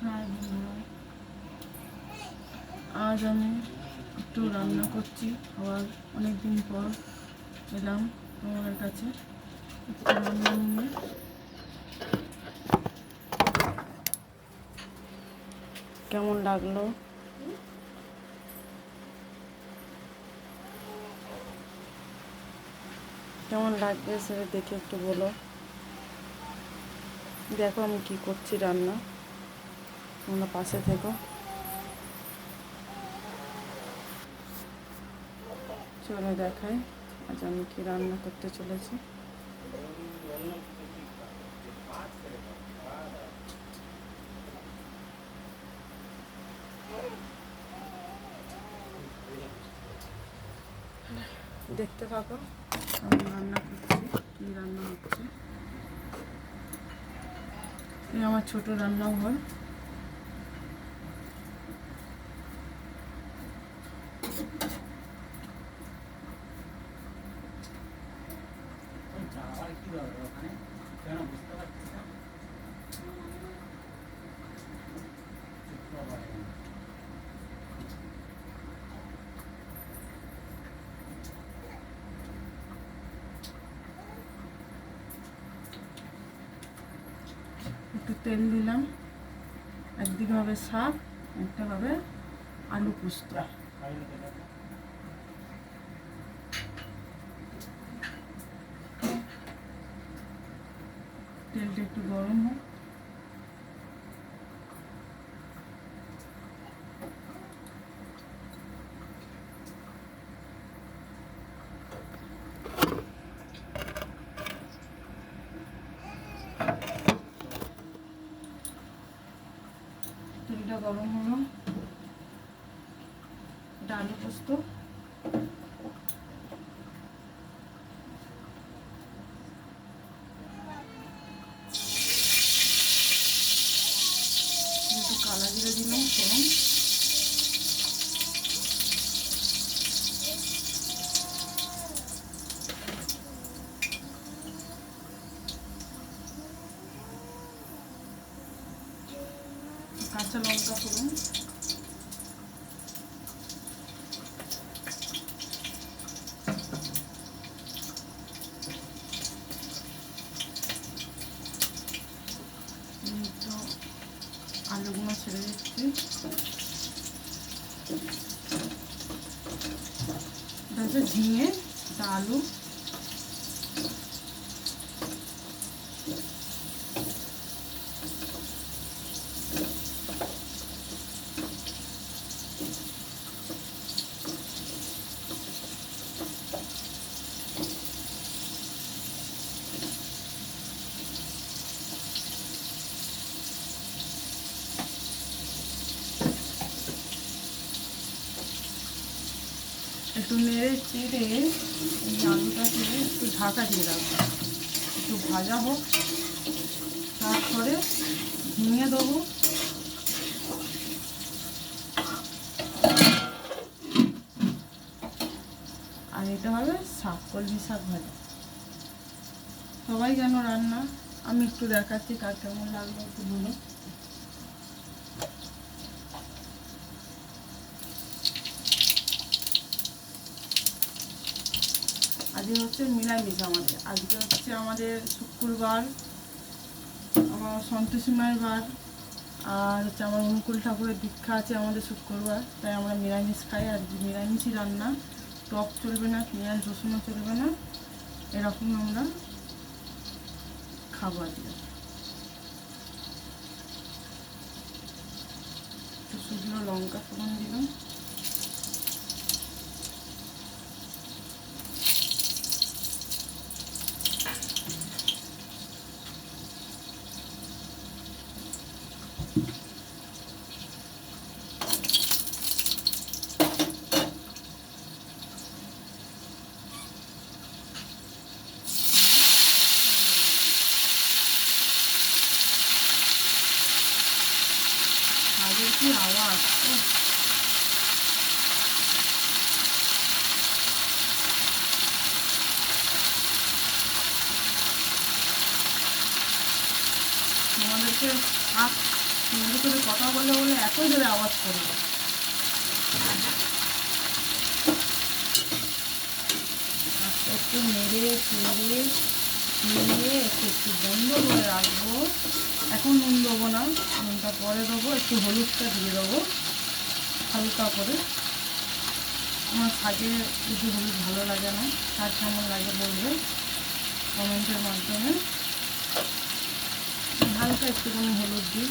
হ্যাঁ বন্ধুরা, আজ আমি একটু রান্না করছি। আবার অনেকদিন পর এলাম তোমাদের কাছে একটু রান্না নিয়ে। কেমন লাগলো কেমন লাগবে সেটা দেখে একটু বলো। দেখো আমি কি করছি রান্না, তোমরা পাশে থেকো। চলে দেখাই আজ আমি কি রান্না করতে চলেছি। দেখতে থাকো আমি রান্না করছি, কী রান্না হচ্ছে। এই আমার ছোট রান্নাঘর। একটু তেল দিলাম, একদিকে হবে শাক, একটা হবে আলু পোস্ত। তেলটা একটু গরম হোক। তেলটা গরম হলো, এটা আলু পোস্ত। একটু কালা জিরে দিলাম, ফোড়ন। কাঁচা লঙ্কা ফোড়ন। তো আলুগুলো ছেড়ে দিচ্ছি। এটা হচ্ছে ঝিঙে, এটা আলু। একটু নেড়ে চেড়ে এই আলুটাকে একটু ঢাকা দিয়ে রাখবো, একটু ভাজা হোক। তারপরে ঝিঙে দেবো, আর এটা হবে শাক, কলমি শাক ভাজা। সবাই কেন রান্না, আমি একটু দেখাচ্ছি কার কেমন লাগলো একটু বলো। আজকে হচ্ছে নিরামিষ আমাদের, আজকে হচ্ছে আমাদের শুক্রবার, আমার সন্তোষী মায়ের বার। আর হচ্ছে আমার অনুকূল ঠাকুরের দীক্ষা আছে আমাদের শুক্রবার, তাই আমরা নিরামিষ খাই। আর নিরামিষই রান্না, টক চলবে না, পেঁয়াজ রসুনও চলবে না, এরকম আমরা খাবো আজকে। একটু শুকনো লঙ্কা ফোড়ন দিলাম। আগের কি আওয়াজ! তোমাদেরকে শাক মধ্যে করে কথা বলে বলে এত জোরে আওয়াজ করবে। একটু নেড়ে চেড়ে নিয়ে একটু বন্ধ করে রাখবো। এখন নুন দেবো না, নুনটা পরে দেবো। একটু হলুদটা দিয়ে দেবো হালকা করে। আমার শাকে একটু হলুদ ভালো লাগে না, শাক কেমন লাগে বলবে কমেন্টের মাধ্যমে। হালকা একটুখানি হলুদ দিই,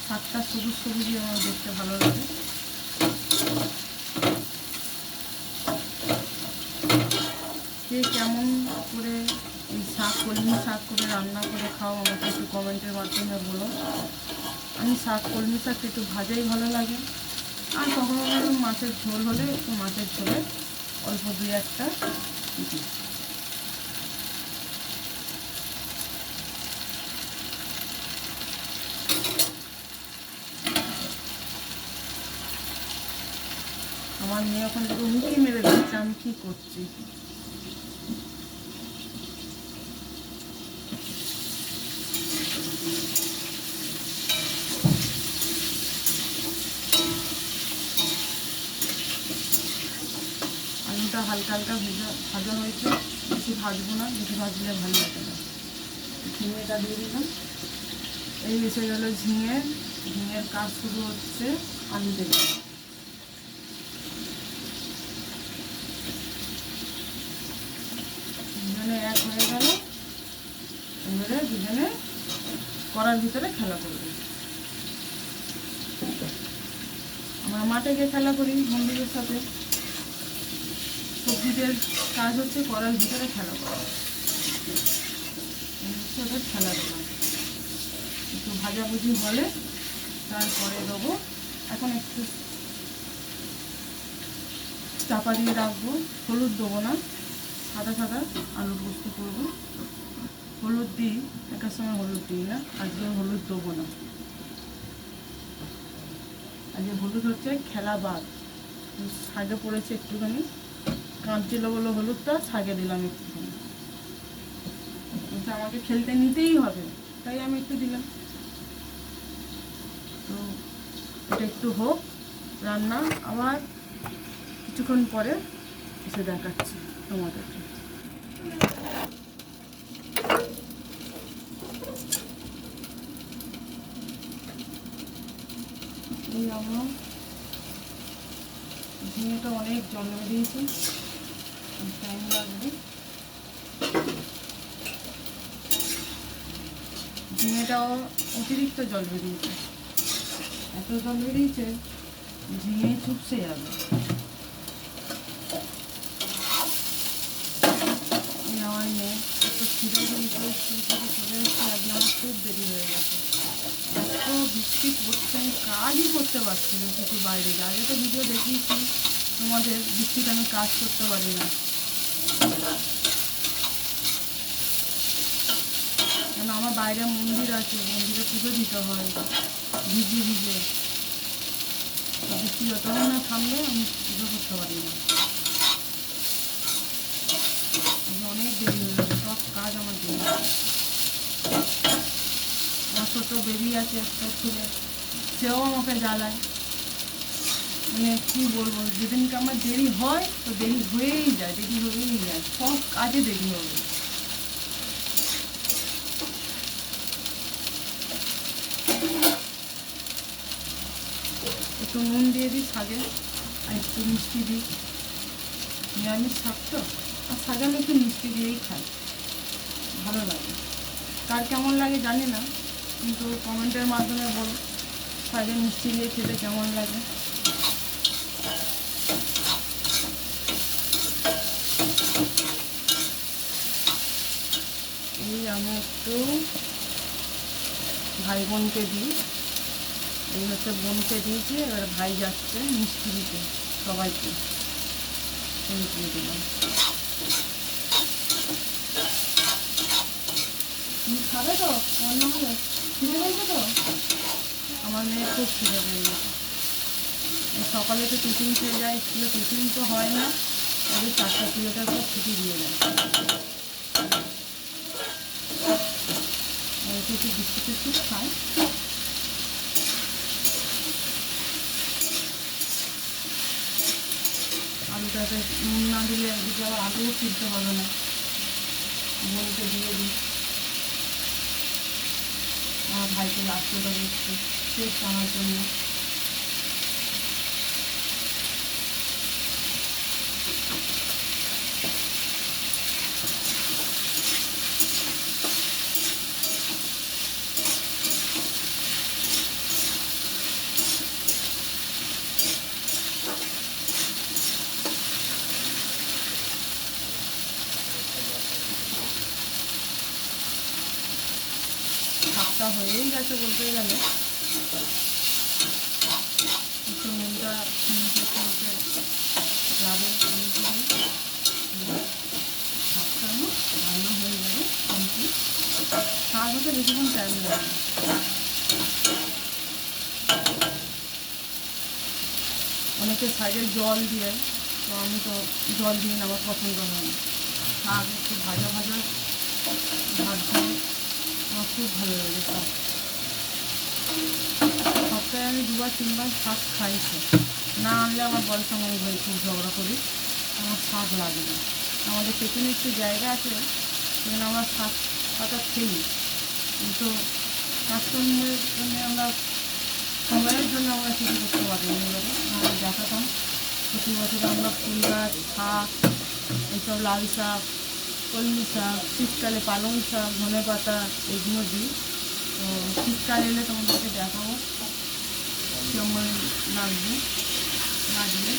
শাকটা সবুজ সবুজই আমার দেখতে ভালো লাগে। কে কেমন করে এই শাক, কলমি শাক করে রান্না করে খাও আমাকে একটু কমেন্টের মাধ্যমে বলো। আমি শাক, কলমি শাকটা একটু ভাজাই ভালো লাগে। আর কখনো কখনো মাছের ঝোল হলে একটু মাছের ঝোলে অল্প 2-1টা দিই। আমার মেয়ে এখন একটু উঁকি মেরে দিচ্ছে আমি কী করছি। আলুটা হালকা হালকা ভাজা হয়েছে, বেশি ভাজবো না, বেশি ভাজলে ভালো লাগে না। ঝিঙেটা দিয়ে দিলাম। এই এসে গেল ঝিঙে। ঝিঙের কাজ শুরু হচ্ছে আলু দেবে। দুজনে এক হয়ে গেল, এবারে দুজনে কড়ার ভিতরে খেলা করবে। আমরা মাঠে গিয়ে খেলা করি বন্ধুদের সাথে। সবজিদের কাজ হচ্ছে কড়ার ভিতরে খেলা করা। ওদের খেলা দেওয়া একটু ভাজাভুজি হলে তারপরে দেবো। এখন একটু চাপা দিয়ে রাখবো। হলুদ দেবো না, সাদা সাদা আলু পোস্ত করবো। হলুদ দিই, একার সময় হলুদ দিই না, আজকে হলুদ দেবো না। আজকে হলুদ হচ্ছে খেলা বাদ। শাকে পড়েছে একটুখানি, কাঁদছিল বলে হলুদটা শাকে দিলাম একটুখানি। আমাকে খেলতে নিতেই হবে, তাই আমি একটু দিলাম। তো এটা একটু হোক রান্না, আবার কিছুক্ষণ পরে এসে দেখাচ্ছি তোমাদেরকে। এই আমরা ঝিঙেটা অনেক জল দিয়েছি, টাইম লাগবে। ঝিঙেটাও অতিরিক্ত জল বেরিয়েছে, এত জল বেরিয়েছে ঝিঙে চুপসে যাবে। আমার মেয়ে একটু খিদে চলে এসছে, আজকে আমার খুব দেরি হয়ে গেছে। এত বৃষ্টি পড়ছে, আমি কাজই করতে পারছি না কিছু বাইরে। আগে তো ভিডিও দেখিয়েছি তোমাদের, বৃষ্টিতে আমি কাজ করতে পারি না। কেন আমার বাইরে মন্দির আছে, মন্দিরে পুজো দিতে হয় ভিজে ভিজে। বৃষ্টি যতক্ষণ না থামলে আমি পুজো করতে পারি না। অনেক দেরি হয়ে গেছে, সব কাজ আমার দেরি হয়ে গেছে। আমার ছোটো বেবি আছে একটা ছেলে, সেও আমাকে জ্বালায়। মানে কী বলবো, যেদিনকে আমার দেরি হয় তো দেরি হয়েই যায়, দেরি হয়েই যায়, সব কাজে দেরি হবে। একটু নুন দিয়ে দিই শাকে, আর একটু মিষ্টি দিই। নিরামিষ শাক তো, আর শাকে আমি একটু মিষ্টি দিয়েই খাই, ভালো লাগে। কার কেমন লাগে জানি না, কিন্তু কমেন্টের মাধ্যমে বল শাকে মিষ্টি দিয়ে খেতে কেমন লাগে। এই আমি একটু ভাই বোনকে দিই, এই হচ্ছে বোনকে দিয়েছি, এবার ভাই যাচ্ছে মিষ্টি দিতে সবাইকে। দিয়ে দিলাম। তুমি খাবে তো রান্না হবে? খিদে পেয়েছে তো? আমার মেয়ে খুব খিদে পেয়ে গেছে। সকালে তো টিফিন খেয়ে যায়, স্কুলে টিফিন তো হয় না, ওদের 4টা পিরিয়ডের পর ছুটি দিয়ে দেয়। একটু বিস্কুট টিস্কুট খায়, এটাতে নুন না দিলে এদিকে আবার আলুও সিদ্ধ হবে না। বোনকে দিয়ে দিই, আমার ভাইকে লাস্টে দেবো একটু টেস্ট আনার জন্য। শাকটা হয়েই গেছে বলতে গেলে, একটু নুনটা খেতে যাবে, শাকটা রান্না হয়ে যাবে কমপ্লিট। শাক হতে বেশিক্ষণ টাইম লাগে না। অনেকে শাকে জল দিয়ে, তো আমি তো জল দিয়ে আমার পছন্দ হয় না। শাক একটু ভাজা ভাজা ভাজতে আমার খুব ভালো লাগে। শাক সপ্তাহে আমি 2-3 বার শাক খাইছি, না আনলে আমার বরের সঙ্গে আমি ভাই খুব ঝগড়া করি, আমার শাক লাগে না। আমাদের পেছনে একটু জায়গা আছে, সেখানে আমরা শাক পাতা খেলি, কিন্তু কাস্টমারের জন্য আমরা সময়ের জন্য আমরা কিছু করতে পারি না। এবারে আমি দেখাতাম প্রতি বছর আমরা ফুল গাছ, শাক, এইসব লাল শাক, কলমি শাক, শীতকালে পালং শাক, ধনে পাতা এগুলো দিই। তো শীতকাল এলে তোমাদেরকে দেখাবো কেমন লাগবে না দিলে।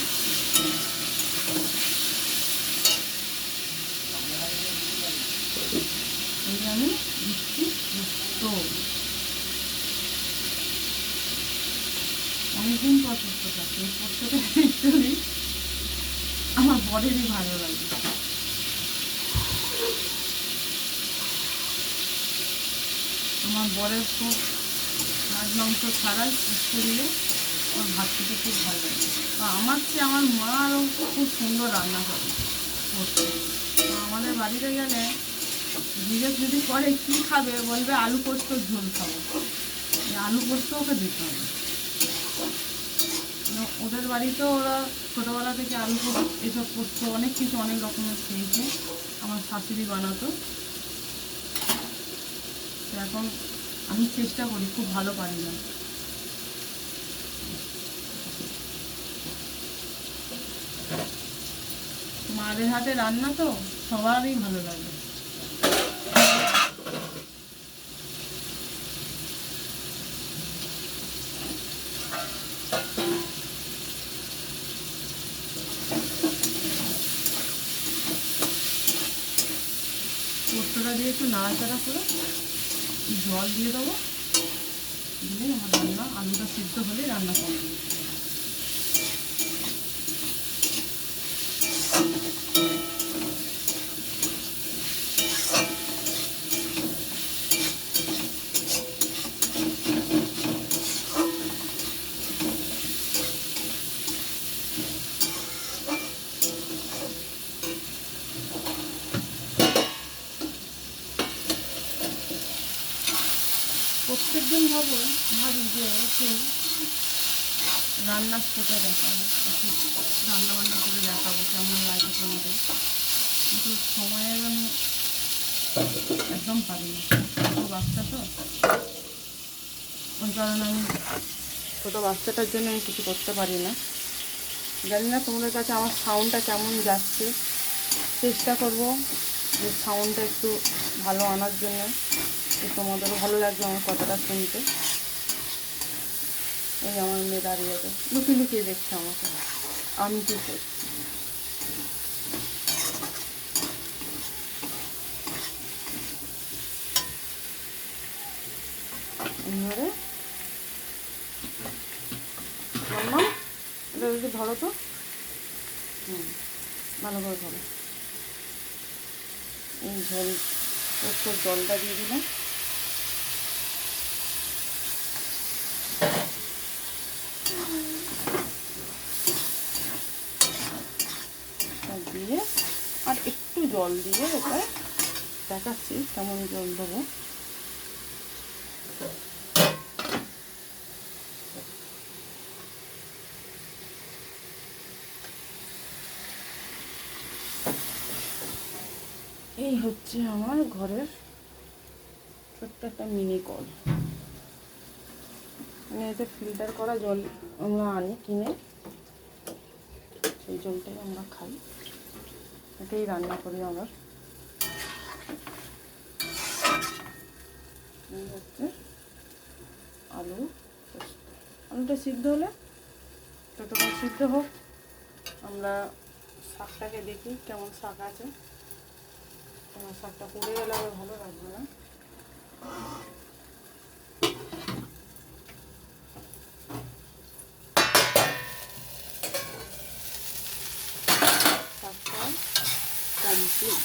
এই আমি দিচ্ছি পোস্ত, অনেকদিন পর পোস্ত খাচ্ছি। এই পোস্তটা অ্যাকচুয়ালি আমার বরেরই ভালো লাগে। আমার বরের খুব মাছ মাংস ছাড়াই পোস্ত দিলে আমার ভাত খেতে খুব ভালো লাগে। আমার চেয়ে আমার মা আরও খুব সুন্দর রান্না করে পোস্ত। আমাদের বাড়িতে গেলে জিজ্ঞেস যদি করে কী খাবে, বলবে আলু পোস্তর ঝোল খাবো। আলু পোস্ত ওকে দিতে হবে। ওদের বাড়িতেও ওরা ছোটোবেলা থেকে আলু পোস্ত, এসব পোস্ত অনেক কিছু অনেক রকমের খেয়েছে, আমার শাশুড়ি বানাতো। তো এখন আমি চেষ্টা করি, খুব ভালো পারি না। মাদের হাতে রান্না তো সবারই ভালো লাগে। পোস্তটা দিয়ে একটু নাড়াচাড়া করে জল দিয়ে দেবো, দিলে আমার রান্না, আলুটা সিদ্ধ হলে রান্না কমপ্লিট। প্রত্যেকদিন ভাবি যে একটু রান্নার ফটো দেখাবো, একটু রান্নাবান্না করে দেখাবো কেমন লাগে তোমাদের, কিন্তু সময়ের আমি একদম পারি না। ছোটো বাচ্চা তো, ওই কারণে আমি ছোটো বাচ্চাটার জন্য আমি কিছু করতে পারি না। জানি না তোমাদের কাছে আমার সাউন্ডটা কেমন যাচ্ছে, চেষ্টা করব যে সাউন্ডটা একটু ভালো আনার জন্য, তোমাদেরও ভালো লাগবে আমার কথাটা শুনতে। এই আমার মেয়ে দাঁড়িয়ে আছে, লুকিয়ে লুকিয়ে দেখছে আমাকে আমি কী করছি। এবারে মাম্মা এটা যদি ধরো তো, ভালো করে ধরো। এই ঝোল একটু জলটা দিয়ে দিলাম, দিয়ে আর একটু জল দিয়ে ওটা দেখাচ্ছি কেমন জল দেবো। এই হচ্ছে আমার ঘরের ছোট্ট একটা মিনি কল। মানে এতে ফিল্টার করা জল আমরা আনি কিনে, সেই জলটাই আমরা খাই, এটাই রান্না করি আবার। এই হচ্ছে আলু, আলুটা সিদ্ধ হলে ততক্ষণ সিদ্ধ হোক, আমরা শাকটাকে দেখি কেমন শাক আছে। শাকটা পুড়ে গেলে আবার ভালো লাগবে না। শাকটা কমপ্লিট,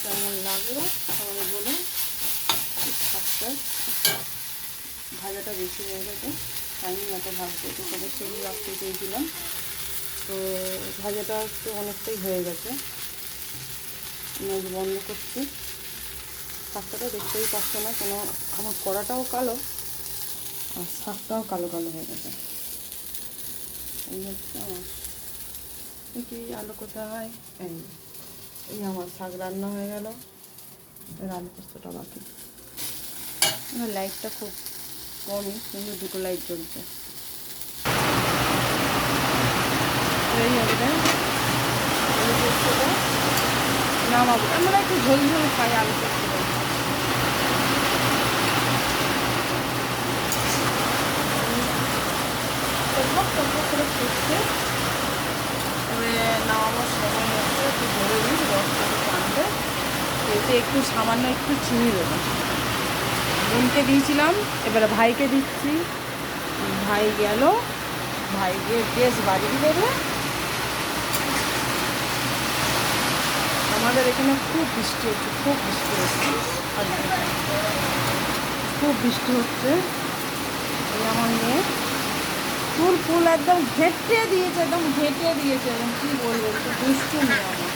কেমন লাগলো সবাই বলে। শাকটা ভাজাটা বেশি হয়ে গেছে, আমি এত ভাজতে তবে সেই রাখতে চেয়েছিলাম, তো ভাজাটা একটু অনেকটাই হয়ে গেছে। বন্ধ করছি। শাকটা দেখতেই পাচ্ছ না কেন, আমার কড়াটাও কালো আর শাকটাও কালো কালো হয়ে গেছে। এই হচ্ছে আমার কি আলু কোথায়, এই আমার শাক রান্না হয়ে গেল। আলু পোস্তটা বাকি, লাইটটা খুব কমই, কিন্তু দুটো লাইট জ্বলছে। এই হবে আলু পোস্তটা নামাবো, আমরা একটু ঝোল ঝোল খাই আলু পোস্তটা। করে ফুটছে, তবে নামানোর সময় হচ্ছে, একটু ধরে দিই রসটা টানবে। এতে একটু সামান্য একটু চিনি দেবো। বোনকে দিয়েছিলাম, এবারে ভাইকে দিচ্ছি। ভাই গেল, ভাই গিয়ে গ্যাস বাড়িয়ে দেবে। আমাদের এখানে খুব বৃষ্টি হচ্ছে, খুব বৃষ্টি হচ্ছে, খুব বৃষ্টি হচ্ছে। এই আমার মেয়ে ফুল ফুল একদম ঘেঁটে দিয়েছে, একদম ঘেঁটে দিয়েছে, একদম কী বলবো, একটু দুষ্টু মেয়ে আমার।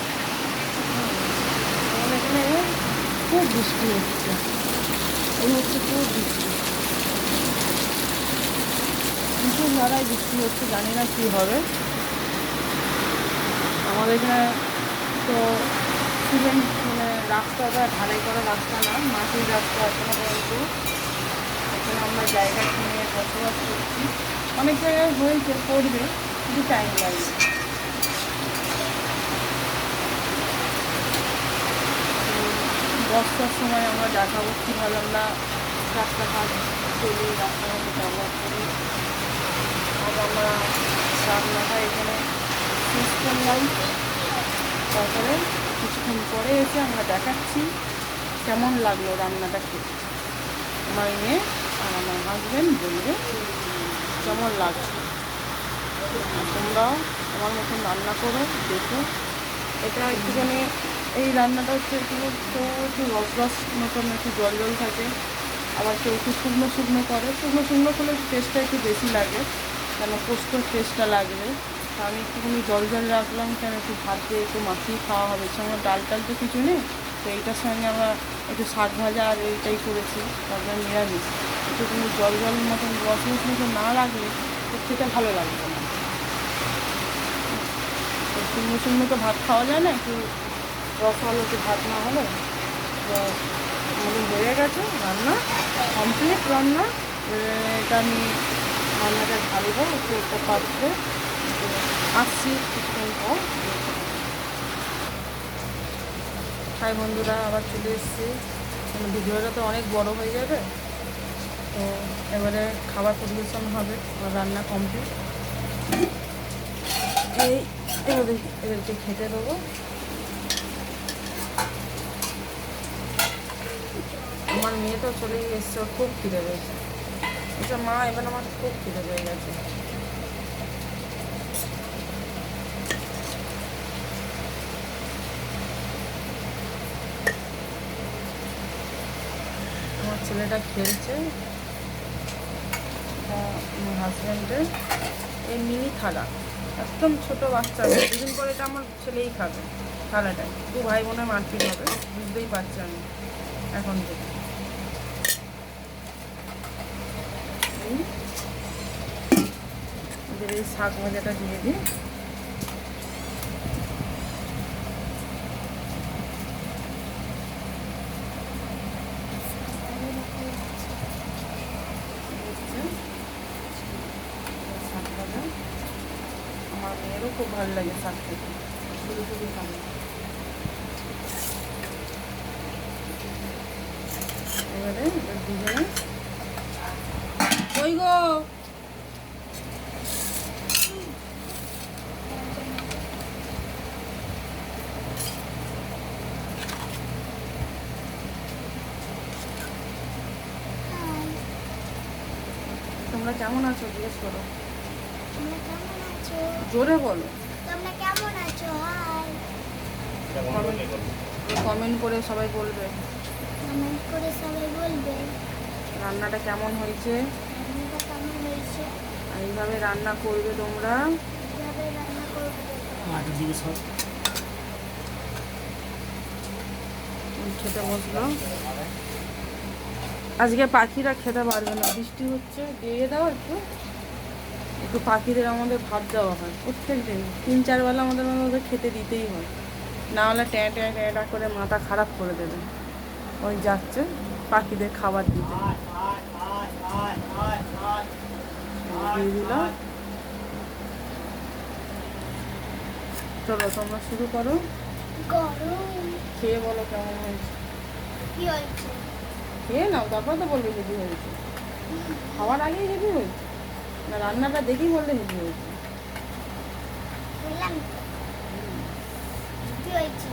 আমাদের এখানে খুব বৃষ্টি হচ্ছে, এই হচ্ছে খুব বৃষ্টি, ভীষণ ধারায় বৃষ্টি হচ্ছে, জানি না কী হবে। আমাদের এখানে তো সিমেন্ট মানে রাস্তাটা ঢালাই করা রাস্তা না, মাটির রাস্তা এখনো পর্যন্ত। এখানে আমরা জায়গা কিনে বসবাস করছি, অনেক জায়গায় হয়েছে, করবে, কিন্তু টাইম লাগবে। বর্ষার সময় আমরা দেখাবো কীভাবে আমরা রাস্তাঘাট চলি, রাস্তাঘাটে ব্যবহার করি। আর আমরা রান্নাটা এখানে শেষ করলাম, তারপরে কিছুক্ষণ পরে এসে আমরা দেখাচ্ছি কেমন লাগলো রান্নাটা খেতে। আমার মেয়ে আর আমার হাজব্যান্ড বলবে কেমন লাগছে। তোমরাও আমার মতন রান্না করো, দেখো। এটা একটুখানি এই রান্নাটা হচ্ছে একটু রস রস মতন, একটু জল জল থাকে, আবার কেউ একটু শুকনো শুকনো করে। শুকনো শুকনো করলে টেস্টটা একটু বেশি লাগে, কেন পোস্তর টেস্টটা লাগবে। তা আমি একটুখানি জল জল রাখলাম, কেন একটু ভাত দিয়ে একটু মাখিয়ে খাওয়া হবে। সঙ্গে ডাল টাল তো কিছু নেই, তো এইটার সঙ্গে আমরা একটু শাক ভাজা আর এইটাই করেছি, তারপরে নিরামিষ। একটুখানি জল জল মতন রস রস মতন না রাখলে তো খেতে ভালো লাগবে না। শুকনো শুকনো তো ভাত খাওয়া যায় না, একটু রসওয়ালা একটু ভাত না হলে। তো আমাদের হয়ে গেছে রান্না, কমপ্লিট রান্না। এটা আমি রান্নাটা ঢালবো একটু একটা পাত্রে, আসছি কিছুক্ষণ পর। হাই বন্ধুরা, আবার চলে এসেছি। ভিডিওটা তো অনেক বড় হয়ে যাবে, তো এবারে খাবার পরিবেশন হবে, আমার রান্না কমপ্লিট। এদেরকে খেতে দেবো। আমার মেয়ে তো চলেই এসছে, খুব খিদে পেয়েছে। আচ্ছা মা, এবার আমার খুব খিদে পেয়ে গেছে। আমার ছেলেটা খেলছে, আমার হাজব্যান্ডের এই মিনি থালা, একদম ছোটো বাচ্চা, দুদিন পরে এটা আমার ছেলেই খাবে থালাটাই। দু ভাই বোনের মারপিট হবে, বুঝতেই পারছি আমি এখন থেকে। এই শাক ভাজাটা দিয়ে দিই। খুব ভালো লাগে শাক খেতে, শুধু শুধু খাবে। এবারে দুজনে ওই গো তোমরা কেমন আছো জিজ্ঞেস করো, তোমরা কেমন আছো? জোরে বলো, তোমরা কেমন আছো? হাই, কমেন্ট করে সবাই বলবে কমেন্ট করে সবাই বলবে রান্নাটা কেমন হয়েছে। রান্নাটা কেমন হয়েছে। আর এইভাবে রান্না করবে তোমরা। কিভাবে রান্না করবে খেতে বসলো। আজকে পাখিরা খেতে পারবে না, বৃষ্টি হচ্ছে, দিয়ে দাও একটু একটু পাখিদের আমাদের ভাত দেওয়া হয় প্রত্যেক দিন, 3-4 বেলা আমাদের ওদের খেতে দিতেই হয়, না হলে ট্যাঁ ট্যাঁ ট্যাঁ করে মাথা খারাপ করে দেবে। ওই যাচ্ছে পাখিদের খাবার দিতে, দিয়ে দিল। চলো তোমরা শুরু করো, গরম। খেয়ে বলো কেমন হয়েছে। কি হয়েছে? খেয়ে নাও, তারপর তো বলবে হেভি হয়েছে। খাওয়ার আগেই হেভি হয়েছে না, রান্নাটা দেখেই বললে হেভি হয়েছে। বললাম তো। কি হয়েছে?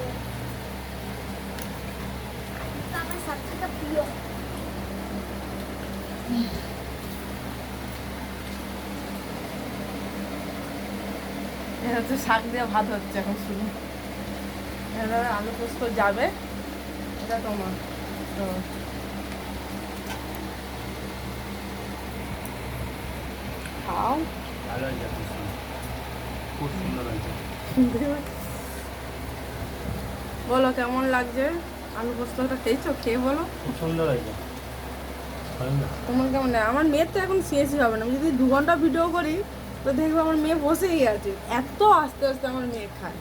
তো আমার সবথেকে প্রিয়। এটা হচ্ছে শাক দিয়ে ভাত হচ্ছে এখন শুরু। এবার আলু পোস্ত যাবে, এটা তোমার তো। খাও, ভালো হয়েছে, খুব সুন্দর হয়েছে। বলো কেমন লাগছে আলু পোস্তটা, খেয়েছো? খেয়ে বলো খুব সুন্দর হয়েছে। তোমার কেমন লাগে। আমার মেয়ের তো এখন শেষই হবে না, আমি যদি 2 ঘন্টা ভিডিও করি তো দেখবো আমার মেয়ে বসেই আছে, এত আস্তে আস্তে আমার মেয়ে খায়।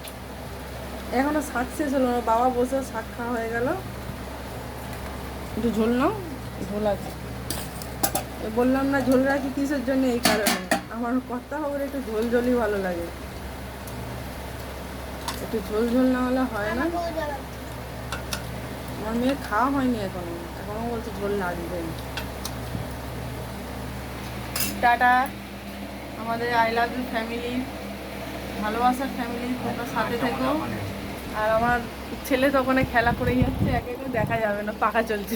এখনো শাক শেষ হলো না, বাবা বসে শাক খাওয়া হয়ে গেল। একটু ঝোল নাও, ঝোল আছে। বললাম না ঝোল রাখি কিসের জন্য, এই কারণে আমার কর্তা হবে একটু ঝোল ঝোলই ভালো লাগে, একটু ঝোল ঝোল না হলে হয় না। আমাকেও যাবে। আমার মেয়ের খাওয়া হয়নি এখনো, এখনো বলছে ঝোল লাগবে। টাটা আমাদের আই লাভ ইউ ফ্যামিলি, ভালোবাসার ফ্যামিলি, তোমরা সাথে থেকো। আর আমার ছেলে তো ওখানে খেলা করেই যাচ্ছে, একে একে দেখা যাবে না, পাখা চলছে।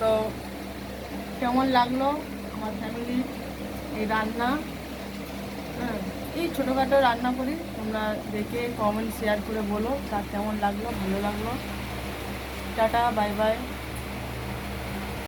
তো কেমন লাগলো আমার ফ্যামিলি এই রান্না, হ্যাঁ এই ছোটোখাটো রান্না করি, তোমরা দেখে কমেন্ট শেয়ার করে বলো কার কেমন লাগলো, ভালো লাগলো। Tata, bye bye.